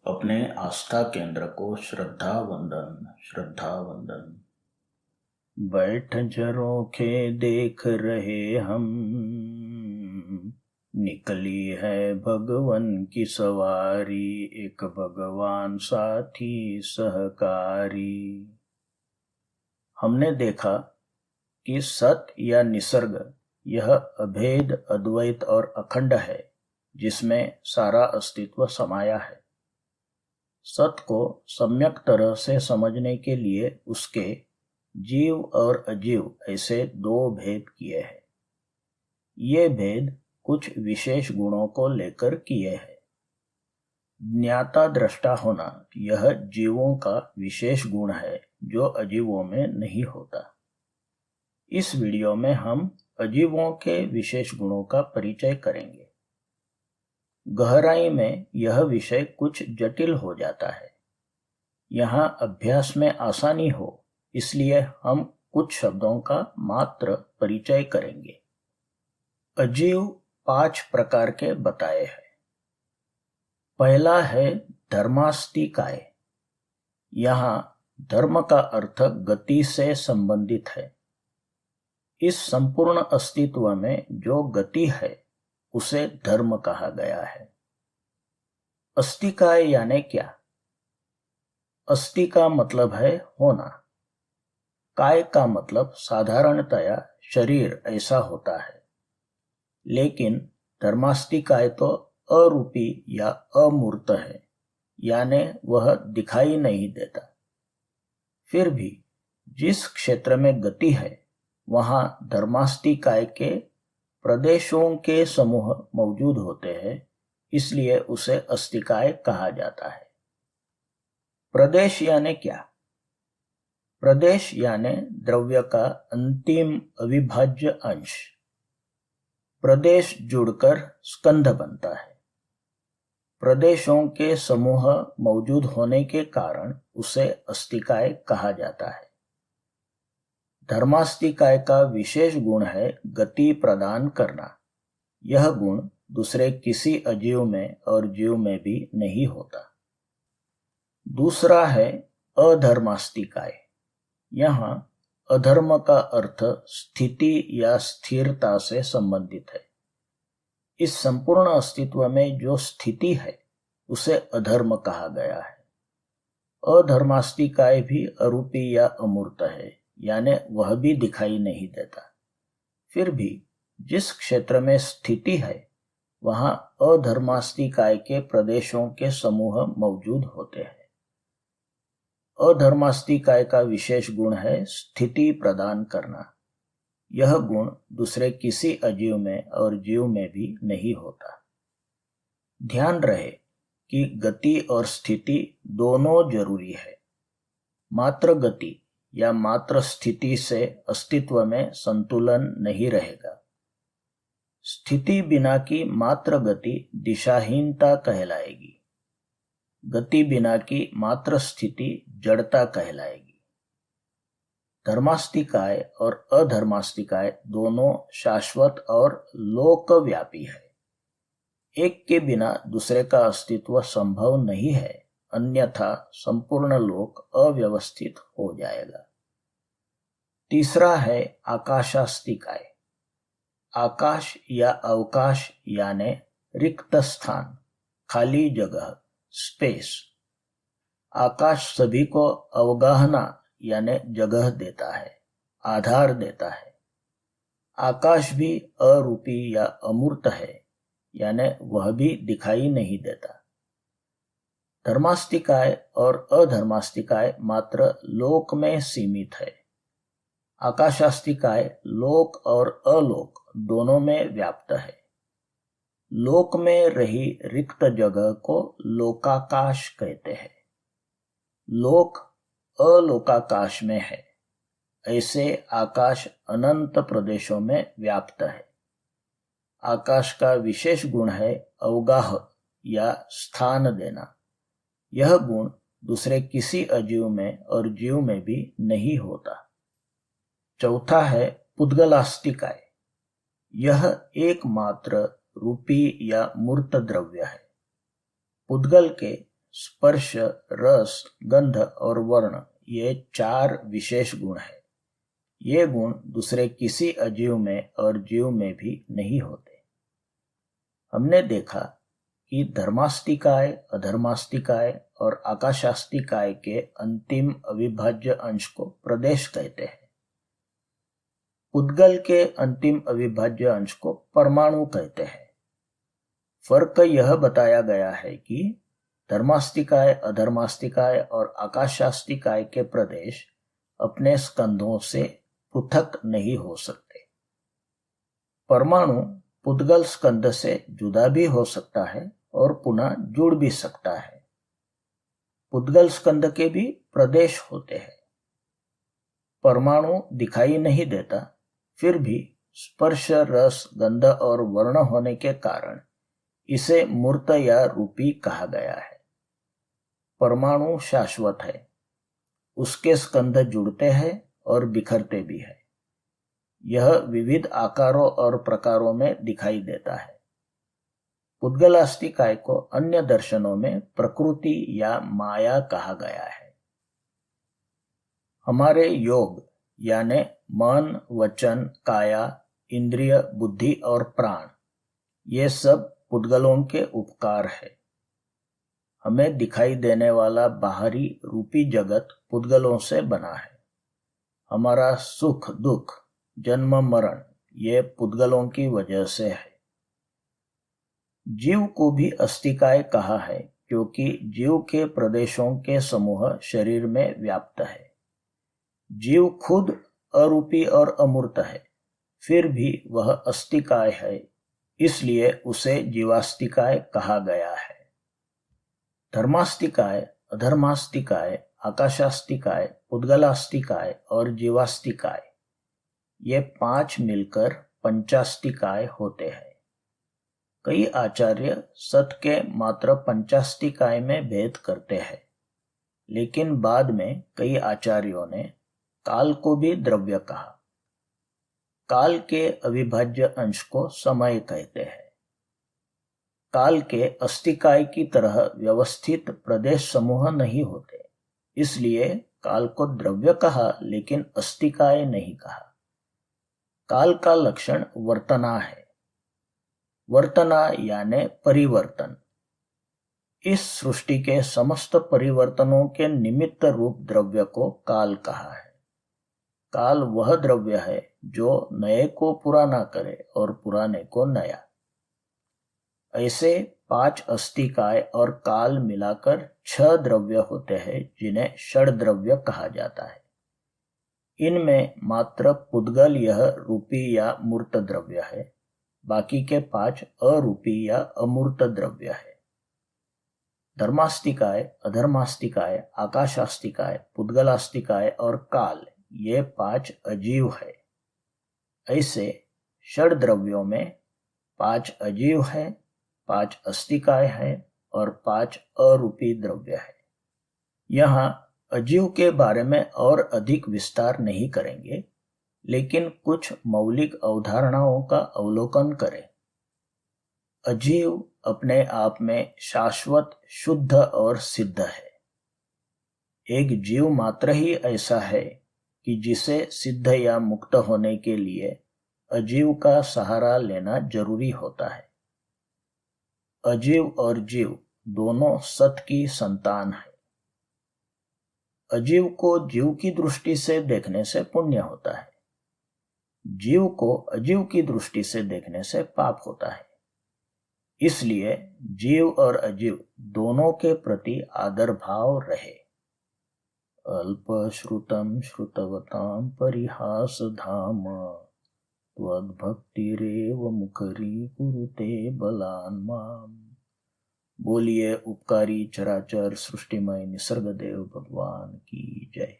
अपने आस्था केंद्र को श्रद्धा वंदन। बैठ झरोखे देख रहे हम, निकली है भगवन की सवारी, एक भगवान साथी सहकारी। हमने देखा कि सत या निसर्ग यह अभेद, अद्वैत और अखंड है, जिसमें सारा अस्तित्व समाया है। सत को सम्यक तरह से समझने के लिए उसके जीव और अजीव ऐसे दो भेद किए हैं। ये भेद कुछ विशेष गुणों को लेकर किए हैं। ज्ञाता दृष्टा होना यह जीवों का विशेष गुण है, जो अजीवों में नहीं होता। इस वीडियो में हम अजीवों के विशेष गुणों का परिचय करेंगे। गहराई में यह विषय कुछ जटिल हो जाता है। यहाँ अभ्यास में आसानी हो, इसलिए हम कुछ शब्दों का मात्र परिचय करेंगे। अजीव 5 प्रकार के बताए हैं। पहला है धर्मास्तिकाय। यहाँ धर्म का अर्थ गति से संबंधित है। इस संपूर्ण अस्तित्व में जो गति है उसे धर्म कहा गया है। अस्तिकाय यानी क्या? अस्ति का मतलब है होना। काय का मतलब साधारणतया शरीर ऐसा होता है, लेकिन धर्मास्तिकाय तो अरूपी या अमूर्त है, यानी वह दिखाई नहीं देता। फिर भी जिस क्षेत्र में गति है वहां धर्मास्तिकाय के प्रदेशों के समूह मौजूद होते हैं, इसलिए उसे अस्तिकाय कहा जाता है। प्रदेश यानी क्या? प्रदेश यानी द्रव्य का अंतिम अविभाज्य अंश। प्रदेश जुड़कर स्कंध बनता है। प्रदेशों के समूह मौजूद होने के कारण उसे अस्तिकाय कहा जाता है। धर्मास्तिकाय का विशेष गुण है गति प्रदान करना। यह गुण दूसरे किसी अजीव में और जीव में भी नहीं होता। दूसरा है अधर्मास्तिकाय। यहाँ अधर्म का अर्थ स्थिति या स्थिरता से संबंधित है। इस संपूर्ण अस्तित्व में जो स्थिति है उसे अधर्म कहा गया है। अधर्मास्तिकाय भी अरूपी या अमूर्त है, यानी वह भी दिखाई नहीं देता। फिर भी जिस क्षेत्र में स्थिति है वहां अधर्मास्तिकाय के प्रदेशों के समूह मौजूद होते हैं। अधर्मास्तिकाय का विशेष गुण है स्थिति प्रदान करना। यह गुण दूसरे किसी अजीव में और जीव में भी नहीं होता। ध्यान रहे कि गति और स्थिति दोनों जरूरी है। मात्र गति या मात्र स्थिति से अस्तित्व में संतुलन नहीं रहेगा। स्थिति बिना की मात्र गति दिशाहीनता कहलाएगी। गति बिना की मात्र स्थिति जड़ता कहलाएगी। धर्मास्तिकाय और अधर्मास्तिकाय दोनों शाश्वत और लोकव्यापी है। एक के बिना दूसरे का अस्तित्व संभव नहीं है, अन्यथा संपूर्ण लोक अव्यवस्थित हो जाएगा। तीसरा है आकाशास्तिकाय। आकाश या अवकाश यानी रिक्त स्थान, खाली जगह, स्पेस। आकाश सभी को अवगाहना यानी जगह देता है, आधार देता है। आकाश भी अरूपी या अमूर्त है, यानी वह भी दिखाई नहीं देता। धर्मास्तिकाय और अधर्मास्तिकाय मात्र लोक में सीमित है। आकाशास्तिकाय लोक और अलोक दोनों में व्याप्त है। लोक में रही रिक्त जगह को लोकाकाश कहते हैं। लोक अलोकाकाश में है। ऐसे आकाश अनंत प्रदेशों में व्याप्त है। आकाश का विशेष गुण है अवगाह या स्थान देना। यह गुण दूसरे किसी अजीव में और जीव में भी नहीं होता। चौथा है पुद्गलास्तिकाय। यह एकमात्र रूपी या मूर्त द्रव्य है। पुद्गल के स्पर्श, रस, गंध और वर्ण ये 4 विशेष गुण हैं। ये गुण दूसरे किसी अजीव में और जीव में भी नहीं होते। हमने देखा कि धर्मास्तिकाय, अधर्मास्तिकाय और आकाशास्तिकाय के अंतिम अविभाज्य अंश को प्रदेश कहते हैं। पुद्गल के अंतिम अविभाज्य अंश को परमाणु कहते हैं। फर्क यह बताया गया है कि धर्मास्तिकाय, अधर्मास्तिकाय और आकाशास्तिकाय के प्रदेश अपने स्कंधों से पृथक नहीं हो सकते। परमाणु पुद्गल स्कंध से जुदा भी हो सकता है और पुनः जुड़ भी सकता है। पुद्गल स्कंध के भी प्रदेश होते हैं। परमाणु दिखाई नहीं देता, फिर भी स्पर्श, रस, गंध और वर्ण होने के कारण इसे मूर्त या रूपी कहा गया है। परमाणु शाश्वत है, उसके स्कंध जुड़ते हैं और बिखरते भी हैं। यह विविध आकारों और प्रकारों में दिखाई देता है। पुद्गलास्तिकाय को अन्य दर्शनों में प्रकृति या माया कहा गया है। हमारे योग यानी मन, वचन, काया, इंद्रिय, बुद्धि और प्राण, ये सब पुद्गलों के उपकार है। हमें दिखाई देने वाला बाहरी रूपी जगत पुद्गलों से बना है। हमारा सुख दुख, जन्म मरण ये पुद्गलों की वजह से है। जीव को भी अस्तिकाय कहा है क्योंकि जीव के प्रदेशों के समूह शरीर में व्याप्त है। जीव खुद अरूपी और अमूर्त है, फिर भी वह अस्तिकाय है, इसलिए उसे जीवास्तिकाय कहा गया है। धर्मास्तिकाय, अधर्मास्तिकाय, आकाशास्तिकाय, पुद्गलास्तिकाय और जीवास्तिकाय ये 5 मिलकर पंचास्तिकाय होते हैं। कई आचार्य सत के मात्र पंचास्तिकाय में भेद करते हैं, लेकिन बाद में कई आचार्यों ने काल को भी द्रव्य कहा। काल के अविभाज्य अंश को समय कहते हैं। काल के अस्तिकाय की तरह व्यवस्थित प्रदेश समूह नहीं होते, इसलिए काल को द्रव्य कहा लेकिन अस्तिकाय नहीं कहा। काल का लक्षण वर्तना है। वर्तना यानी परिवर्तन। इस सृष्टि के समस्त परिवर्तनों के निमित्त रूप द्रव्य को काल कहा है। काल वह द्रव्य है जो नए को पुराना करे और पुराने को नया। ऐसे 5 अस्तिकाय और काल मिलाकर 6 द्रव्य होते हैं जिन्हें षड द्रव्य कहा जाता है। इनमें मात्र पुद्गल यह रूपी या मूर्त द्रव्य है, बाकी के 5 अरूपी या अमूर्त द्रव्य है। धर्मास्तिकाय, अधर्मास्तिकाय, आकाशास्तिकाय, पुद्गलास्तिकाय और काल ये 5 अजीव है। ऐसे षड द्रव्यों में 5 अजीव है, 5 अस्तिकाय है और 5 अरूपी द्रव्य है। यहाँ अजीव के बारे में और अधिक विस्तार नहीं करेंगे, लेकिन कुछ मौलिक अवधारणाओं का अवलोकन करें। अजीव अपने आप में शाश्वत, शुद्ध और सिद्ध है। एक जीव मात्र ही ऐसा है कि जिसे सिद्ध या मुक्त होने के लिए अजीव का सहारा लेना जरूरी होता है। अजीव और जीव दोनों सत की संतान है। अजीव को जीव की दृष्टि से देखने से पुण्य होता है, जीव को अजीव की दृष्टि से देखने से पाप होता है। इसलिए जीव और अजीव दोनों के प्रति आदर भाव रहे। अल्पश्रुतं श्रुतवतां परिहास धाम त्वद्भक्तिरेव मुखरी कुरुते बलान् माम्। बोलिए उपकारी चराचर सृष्टिमय निसर्ग देव भगवान की जय।